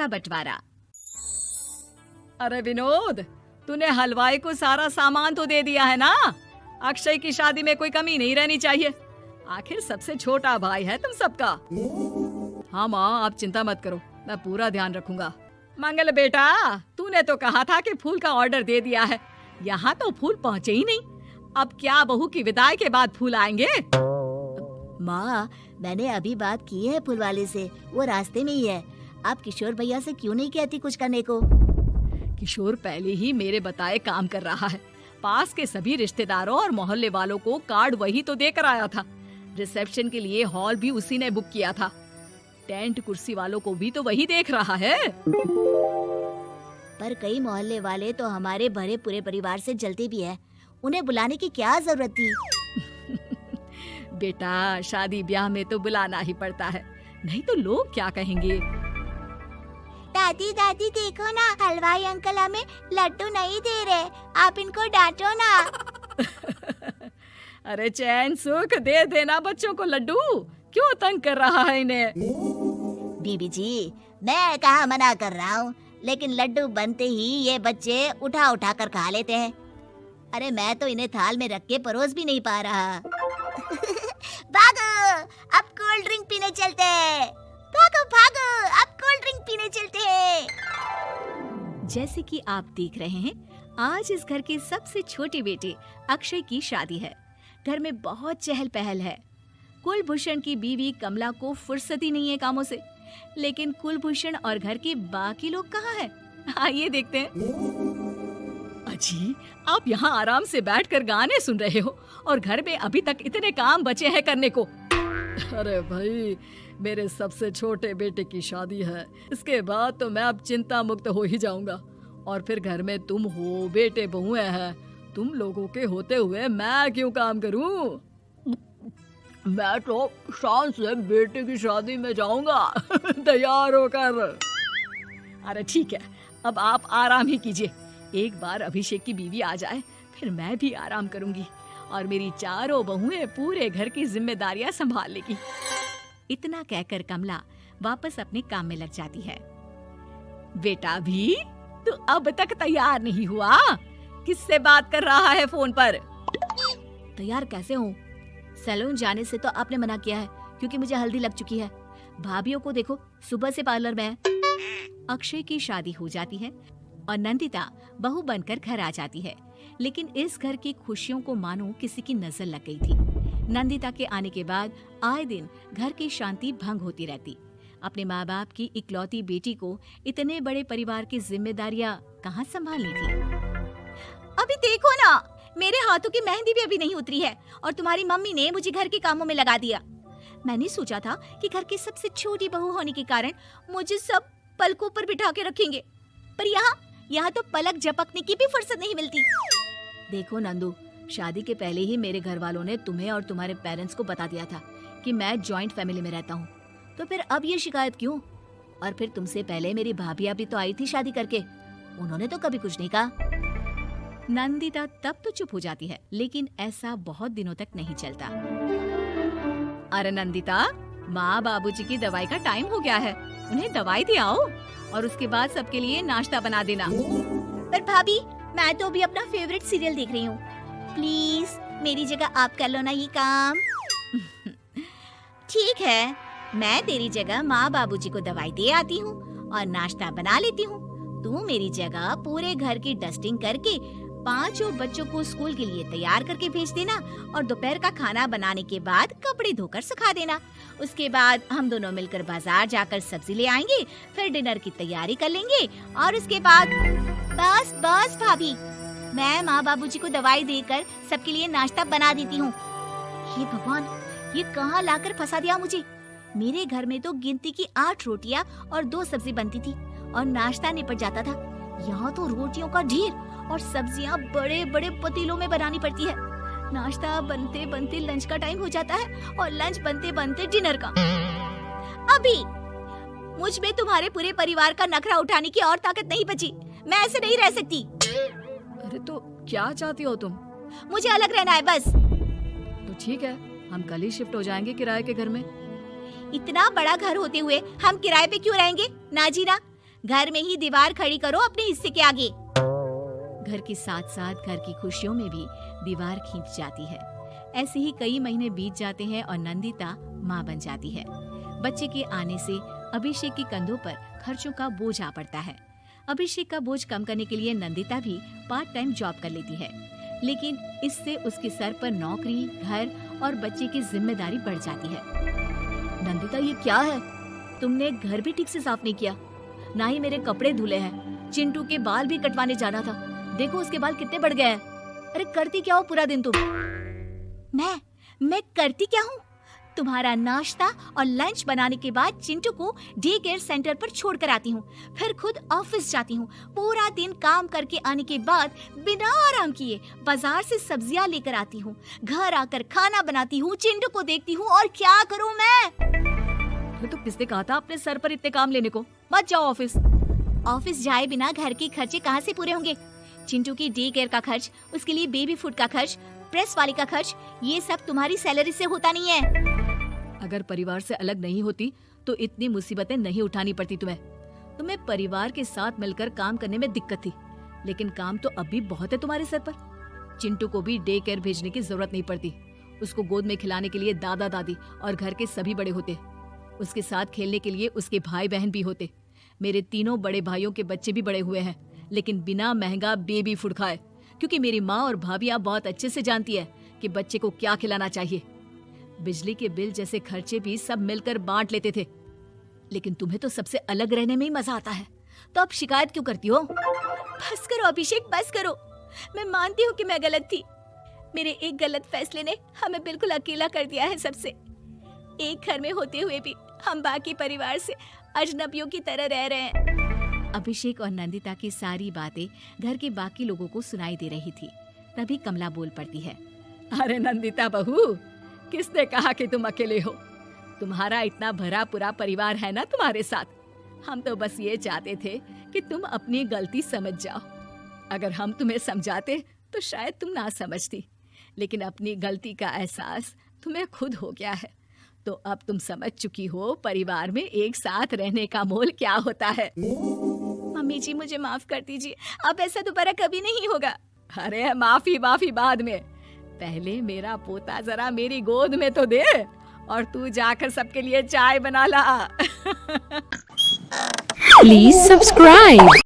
का बंटवारा। अरे विनोद, तूने हलवाई को सारा सामान तो दे दिया है ना? अक्षय की शादी में कोई कमी नहीं रहनी चाहिए। आखिर सबसे छोटा भाई है तुम सबका। हाँ माँ, आप चिंता मत करो, मैं पूरा ध्यान रखूंगा। मंगल बेटा, तूने तो कहा था कि फूल का ऑर्डर दे दिया है, यहाँ तो फूल पहुँचे ही नहीं। अब क्या बहू की विदाई के बाद फूल आएंगे? माँ, मैंने अभी बात की है फूल वाले से, वो रास्ते में ही है। आप किशोर भैया से क्यों नहीं कहती कुछ करने को? किशोर पहले ही मेरे बताए काम कर रहा है। पास के सभी रिश्तेदारों और मोहल्ले वालों को कार्ड वही तो देकर आया था। रिसेप्शन के लिए हॉल भी उसी ने बुक किया था। टेंट कुर्सी वालों को भी तो वही देख रहा है। पर कई मोहल्ले वाले तो हमारे भरे पूरे परिवार से जलते भी है, उन्हें बुलाने की क्या जरूरत थी? बेटा, शादी ब्याह में तो बुलाना ही पड़ता है, नहीं तो लोग क्या कहेंगे। दादी दादी देखो ना, हलवाई अंकल हमें लड्डू नहीं दे रहे, आप इनको डांटो ना। अरे चैन सुख दे देना बच्चों को लड्डू, क्यों तंग कर रहा है इन्हें? बीबी जी, मैं कहाँ मना कर रहा हूँ, लेकिन लड्डू बनते ही ये बच्चे उठा उठा कर खा लेते हैं। अरे मैं तो इन्हें थाल में रख के परोस भी नहीं पा रहा। भागो, अब कोल्ड ड्रिंक पीने चलते हैं। भागो भागो, अब कोल्ड ड्रिंक पीने चलते हैं। जैसे कि आप देख रहे हैं, आज इस घर के सबसे छोटे बेटे अक्षय की शादी है। घर में बहुत चहल पहल है। कुलभूषण की बीवी कमला को फुर्सत ही नहीं है कामों से, लेकिन कुलभूषण और घर के बाकी लोग कहाँ हैं? आइए देखते हैं। अजी, आप यहाँ आराम से बैठकर गाने सुन रहे हो और घर में अभी तक इतने काम बचे हैं करने को। अरे भाई, मेरे सबसे छोटे बेटे की शादी है, इसके बाद तो मैं अब चिंता मुक्त हो ही जाऊंगा। और फिर घर में तुम हो, बेटे बहुएं हैं, तुम लोगों के होते हुए मैं क्यों काम करूं? मैं तो शान से बेटे की शादी में जाऊंगा तैयार होकर। अरे ठीक है, अब आप आराम ही कीजिए। एक बार अभिषेक की बीवी आ जाए, फिर मैं भी आराम करूंगी और मेरी चारों बहुएं पूरे घर की जिम्मेदारियां संभाल लेगी। इतना कहकर कमला वापस अपने काम में लग जाती है। बेटा भी, तू अब तक तैयार नहीं हुआ? किससे बात कर रहा है फोन पर? तैयार कैसे हूँ? सैलून जाने से तो आपने मना किया है, क्योंकि मुझे हल्दी लग चुकी है। भाभीयों को देखो, सुबह से पार्लर में है। अक्षय की शादी हो जाती है और नंदिता बहू बनकर घर आ जाती है, लेकिन इस घर की खुशियों को मानो किसी की नजर लग गई थी। नंदिता के आने के बाद आए दिन घर की शांति भंग होती रहती। अपने माँ बाप की इकलौती बेटी को इतने बड़े परिवार की जिम्मेदारियां कहाँ संभालनी थी? अभी देखो ना, मेरे हाथों की मेहंदी भी अभी नहीं उतरी है और तुम्हारी मम्मी ने मुझे घर के कामों में लगा दिया। मैंने सोचा था कि घर की सबसे छोटी बहू होने के कारण मुझे सब पलकों पर बिठा के रखेंगे, पर यहाँ तो पलक झपकने की भी फुर्सत नहीं मिलती। देखो नंदू, शादी के पहले ही मेरे घर वालों ने तुम्हें और तुम्हारे पेरेंट्स को बता दिया था कि मैं जॉइंट फैमिली में रहता हूँ, तो फिर अब ये शिकायत क्यों? और फिर तुमसे पहले मेरी भाभियाँ भी तो आई थी शादी करके, उन्होंने तो कभी कुछ नहीं कहा। नंदिता तब तो चुप हो जाती है, लेकिन ऐसा बहुत दिनों तक नहीं चलता। अरे नंदिता, माँ बाबूजी की दवाई का टाइम हो गया है, उन्हें दवाई दे आओ और उसके बाद सबके लिए नाश्ता बना देना। पर भाभी, मैं तो अभी अपना फेवरेट सीरियल देख रही हूँ, प्लीज मेरी जगह आप कर लो ना ये काम। ठीक है, मैं तेरी जगह माँ बाबूजी को दवाई दे आती हूँ और नाश्ता बना लेती हूँ। तू मेरी जगह पूरे घर की डस्टिंग करके 5 बच्चों को स्कूल के लिए तैयार करके भेज देना और दोपहर का खाना बनाने के बाद कपड़े धोकर सुखा देना। उसके बाद हम दोनों मिलकर बाजार जाकर सब्जी ले आएंगे, फिर डिनर की तैयारी कर लेंगे और उसके बाद बस भाभी, मैं माँ बाबूजी को दवाई देकर सबके लिए नाश्ता बना देती हूँ। हे भगवान, ये कहाँ लाकर फंसा दिया मुझे। मेरे घर में तो गिनती की 8 रोटियाँ और 2 सब्जी बनती थी और नाश्ता निपट जाता था। यहाँ तो रोटियों का ढेर और सब्जियाँ बड़े बड़े पतीलों में बनानी पड़ती है। नाश्ता बनते बनते लंच का टाइम हो जाता है और लंच बनते बनते डिनर का। अभी मुझ में तुम्हारे पूरे परिवार का नखरा उठाने की और ताकत नहीं बची। मैं ऐसे नहीं रह सकती। अरे तो क्या चाहती हो तुम? मुझे अलग रहना है बस। तो ठीक है, हम कल ही शिफ्ट हो जाएंगे किराए के घर में। इतना बड़ा घर होते हुए हम किराए पे क्यों रहेंगे? ना जी ना, घर में ही दीवार खड़ी करो अपने हिस्से के आगे। घर के साथ साथ घर की खुशियों में भी दीवार खींच जाती है। ऐसे ही कई महीने बीत जाते हैं और नंदिता माँ बन जाती है। बच्चे के आने से अभिषेक के कंधों पर खर्चों का बोझ आ पड़ता है। अभिषेक का बोझ कम करने के लिए नंदिता भी पार्ट टाइम जॉब कर लेती है, लेकिन इससे उसके सर पर नौकरी, घर और बच्चे की जिम्मेदारी बढ़ जाती है। नंदिता, ये क्या है? तुमने घर भी ठीक से साफ नहीं किया, ना ही मेरे कपड़े धुले हैं। चिंटू के बाल भी कटवाने जाना था, देखो उसके बाल कितने बढ़ गए हैं। अरे करती क्या हो पूरा दिन तुम? मैं करती क्या हूँ? तुम्हारा नाश्ता और लंच बनाने के बाद चिंटू को डे केयर सेंटर पर छोड़ कर आती हूँ, फिर खुद ऑफिस जाती हूँ। पूरा दिन काम करके आने के बाद बिना आराम किए बाजार से सब्जियाँ लेकर आती हूँ, घर आकर खाना बनाती हूँ, चिंटू को देखती हूँ, और क्या करूँ मैं? तो किसने कहा था अपने सर पर इतने काम लेने को? मत जाओ ऑफिस। ऑफिस जाए बिना घर के खर्चे कहाँ से पूरे होंगे? चिंटू की डे केयर का खर्च, उसके लिए बेबी फूड का खर्च, प्रेस वाली का खर्च, ये सब तुम्हारी सैलरी से होता नहीं है। अगर परिवार से अलग नहीं होती तो इतनी मुसीबतें नहीं उठानी पड़ती तुम्हें परिवार के साथ मिलकर काम करने में दिक्कत थी, लेकिन काम तो अब भी बहुत है तुम्हारे सर पर। चिंटू को भी डे केयर भेजने की जरूरत नहीं पड़ती। उसको गोद में खिलाने के लिए दादा दादी और घर के सभी बड़े होते, उसके साथ खेलने के लिए उसके भाई बहन भी होते। मेरे तीनों बड़े भाइयों के बच्चे भी बड़े हुए हैं, लेकिन बिना महंगा बेबी फूड खाए, क्योंकि मेरी माँ और भाभियाँ बहुत अच्छे से जानती है कि बच्चे को क्या खिलाना चाहिए। बिजली के बिल जैसे खर्चे भी सब मिलकर बांट लेते थे, लेकिन तुम्हें तो सबसे अलग रहने में ही मजा आता है, तो अब शिकायत क्यों करती हो? बस करो अभिषेक, बस करो। मैं मानती हूँ कि मैं गलत थी। मेरे एक गलत फैसले ने हमें बिल्कुल अकेला कर दिया है सबसे। एक घर में होते हुए भी हम बाकी परिवार से अजनबियों की तरह रह रहे हैं। अभिषेक और नंदिता की सारी बातें घर के बाकी लोगों को सुनाई दे रही थी। तभी कमला बोल पड़ती है। अरे नंदिता बहू, किसने कहा कि तुम अकेले हो? तुम्हारा इतना भरा पूरा परिवार है ना तुम्हारे साथ। हम तो बस ये चाहते थे कि तुम अपनी गलती समझ जाओ। अगर हम तुम्हें समझाते तो शायद तुम ना समझती, लेकिन अपनी गलती का एहसास तुम्हें खुद हो गया है, तो अब तुम समझ चुकी हो परिवार में एक साथ रहने का मोल क्या होता है। मम्मी जी, मुझे माफ कर दीजिए, अब ऐसा दोबारा कभी नहीं होगा। अरे माफी बाद में, पहले मेरा पोता जरा मेरी गोद में तो दे, और तू जाकर सबके लिए चाय बना ला। Please subscribe.